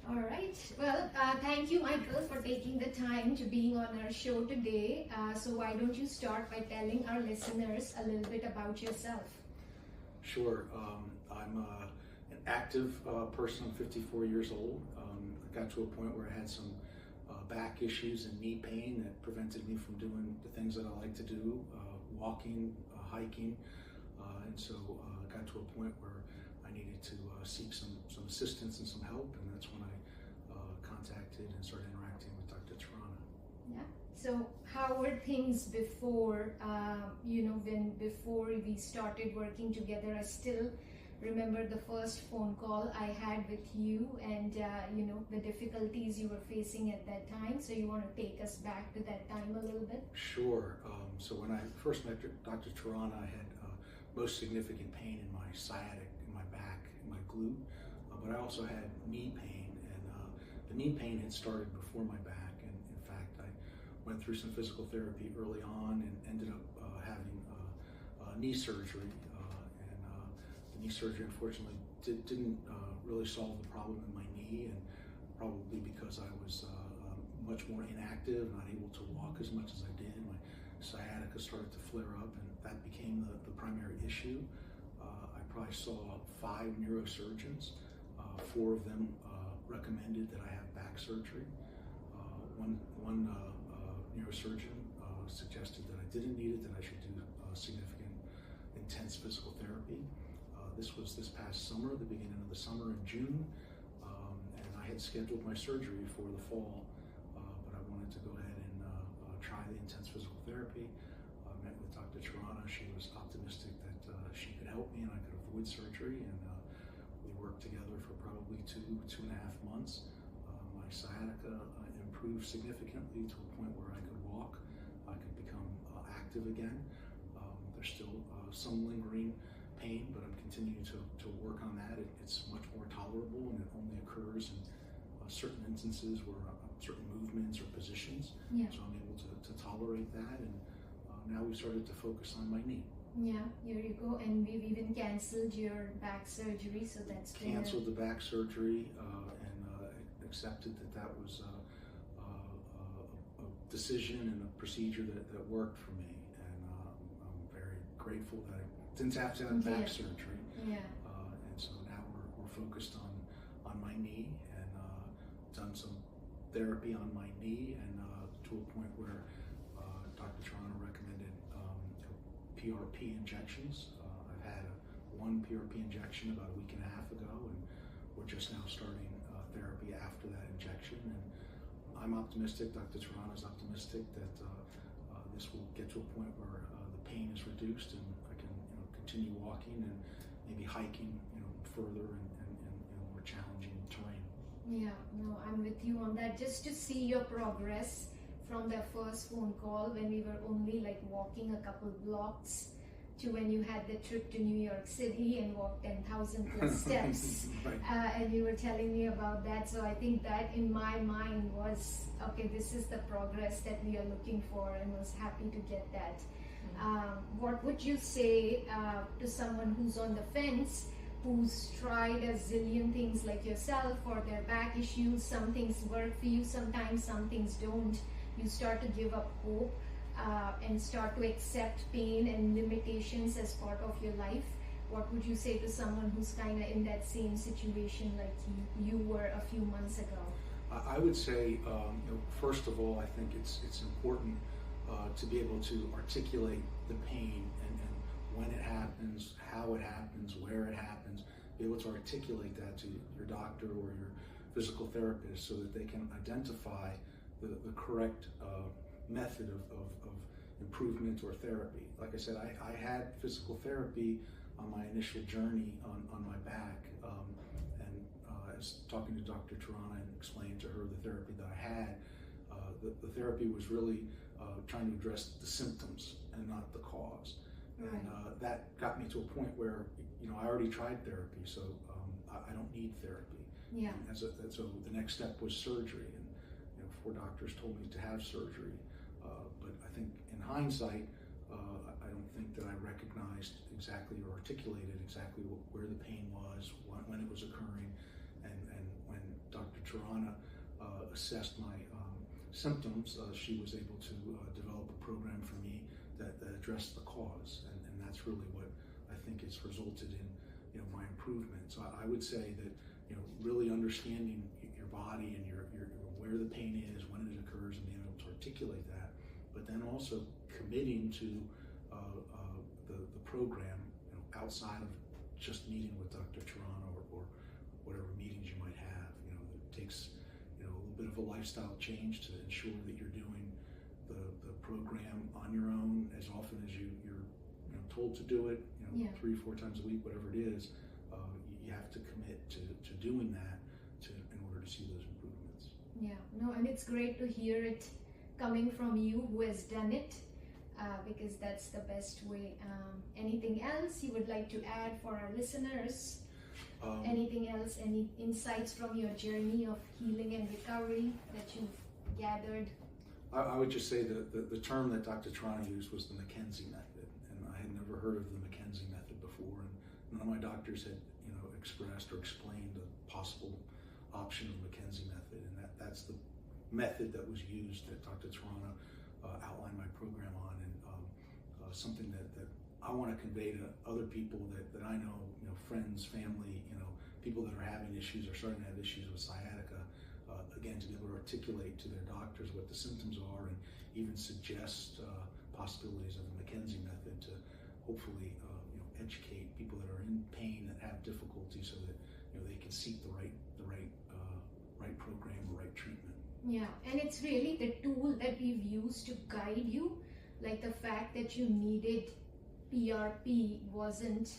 All right. Well, thank you, Michael, for taking the time to being on our show today. So why don't you start by telling our listeners a little bit about yourself? Sure. I'm an active person. I'm 54 years old. I got to a point where I had some back issues and knee pain that prevented me from doing the things that I like to do, walking, hiking. And so I got to a point where I needed to seek some assistance and some help, and that's when I contacted and started interacting with Dr. Tarana. Yeah. So how were things before, before we started working together? I still remember the first phone call I had with you and, the difficulties you were facing at that time. So you want to take us back to that time a little bit? Sure. So when I first met Dr. Tarana, I had most significant pain in my sciatic, in my back, in my glute, but I also had knee pain, and the knee pain had started before my back, and in fact I went through some physical therapy early on and ended up having knee surgery, and the knee surgery unfortunately didn't really solve the problem in my knee, and probably because I was much more inactive, not able to walk as much as I did. My sciatica started to flare up, and that became the primary issue. I probably saw 5 neurosurgeons. 4 of them recommended that I have back surgery. One neurosurgeon suggested that I didn't need it, that I should do significant, intense physical therapy. This was this past summer, the beginning of the summer in June, and I had scheduled my surgery for the fall, but I wanted to go ahead and try the intense physical therapy. I met with Dr. Tarana. She was optimistic that she could help me and I could avoid surgery, and we worked together for probably 2.5 months. My sciatica improved significantly to a point where I could walk, I could become active again. There's still some lingering pain, but I'm continuing to work on that. It's much more tolerable, and it only occurs in certain instances where certain movements or positions. Yeah. So I'm able to tolerate that, and now we've started to focus on my knee. Yeah, here you go. And we've even canceled your back surgery, so that's canceled the back surgery and accepted that was a decision and a procedure that worked for me, and I'm very grateful that I didn't have to have back surgery. Yeah. And so now we're focused on my knee, and done some therapy on my knee, and to a point where Dr. Tarana recommended PRP injections. I've had one PRP injection about a week and a half ago, and we're just now starting therapy after that injection. And I'm optimistic, Dr. Tarana is optimistic that this will get to a point where the pain is reduced and I can continue walking and maybe hiking further in more challenging terrain. Yeah, no, I'm with you on that. Just to see your progress from that first phone call when we were only like walking a couple blocks to when you had the trip to New York City and walked 10,000 plus steps. Right. And you were telling me about that. So I think that in my mind was, okay, this is the progress that we are looking for, and was happy to get that. What would you say to someone who's on the fence, who's tried a zillion things like yourself for their back issues? Some things work for you, sometimes some things don't. You start to give up hope and start to accept pain and limitations as part of your life. What would you say to someone who's kind of in that same situation like you were a few months ago? I would say, first of all, I think it's important to be able to articulate the pain and when it happens, how it happens, where it happens, be able to articulate that to your doctor or your physical therapist so that they can identify the correct method of improvement or therapy. Like I said, I had physical therapy on my initial journey on my back, and I was talking to Dr. Tarana and explained to her the therapy that I had. The therapy was really trying to address the symptoms and not the cause. Right. And that got me to a point where I already tried therapy, so I don't need therapy. Yeah. And so the next step was surgery, and 4 doctors told me to have surgery. But I think in hindsight, I don't think that I recognized exactly or articulated exactly where the pain was, when it was occurring, and when Dr. Tarana assessed my symptoms, she was able to develop a program for me that addressed the cause, and that's really what I think has resulted in my improvement. So I would say that really understanding your body and your where the pain is, when it occurs, and being able to articulate that, but then also committing to the program outside of just meeting with Dr. Tarana or whatever meetings you might have. It takes a little bit of a lifestyle change to ensure that you're doing the program on your own as often as you're told to do it. 3-4 times a week, whatever it is. You have to commit to doing that in order to see those improvements. Yeah, no, and it's great to hear it coming from you who has done it, because that's the best way. Anything else you would like to add for our listeners? Anything else, any insights from your journey of healing and recovery that you've gathered? I would just say that the term that Dr. Tarana used was the McKenzie method, and I had never heard of the McKenzie method before, and none of my doctors had expressed or explained a possible option of the McKenzie method, and that's the method that was used that Dr. Tarana outlined my program on, and something that I want to convey to other people that I know, friends, family, people that are having issues or starting to have issues with sciatica, again, to be able to articulate to their doctors what the symptoms are and even suggest possibilities of the McKenzie method to hopefully educate people that are in pain, that have difficulty, so that they can seek the right program or right treatment. Yeah, and it's really the tool that we've used to guide you. Like the fact that you needed PRP wasn't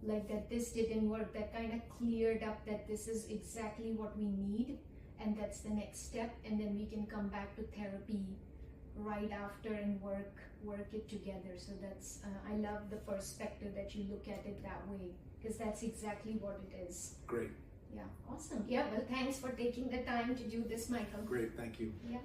like that this didn't work. That kind of cleared up that this is exactly what we need, and that's the next step, and then we can come back to therapy right after and work it together. So that's I love the perspective that you look at it that way, because that's exactly what it is. Great. Yeah, awesome. Yeah, well, thanks for taking the time to do this, Michael. Great, thank you. Yeah.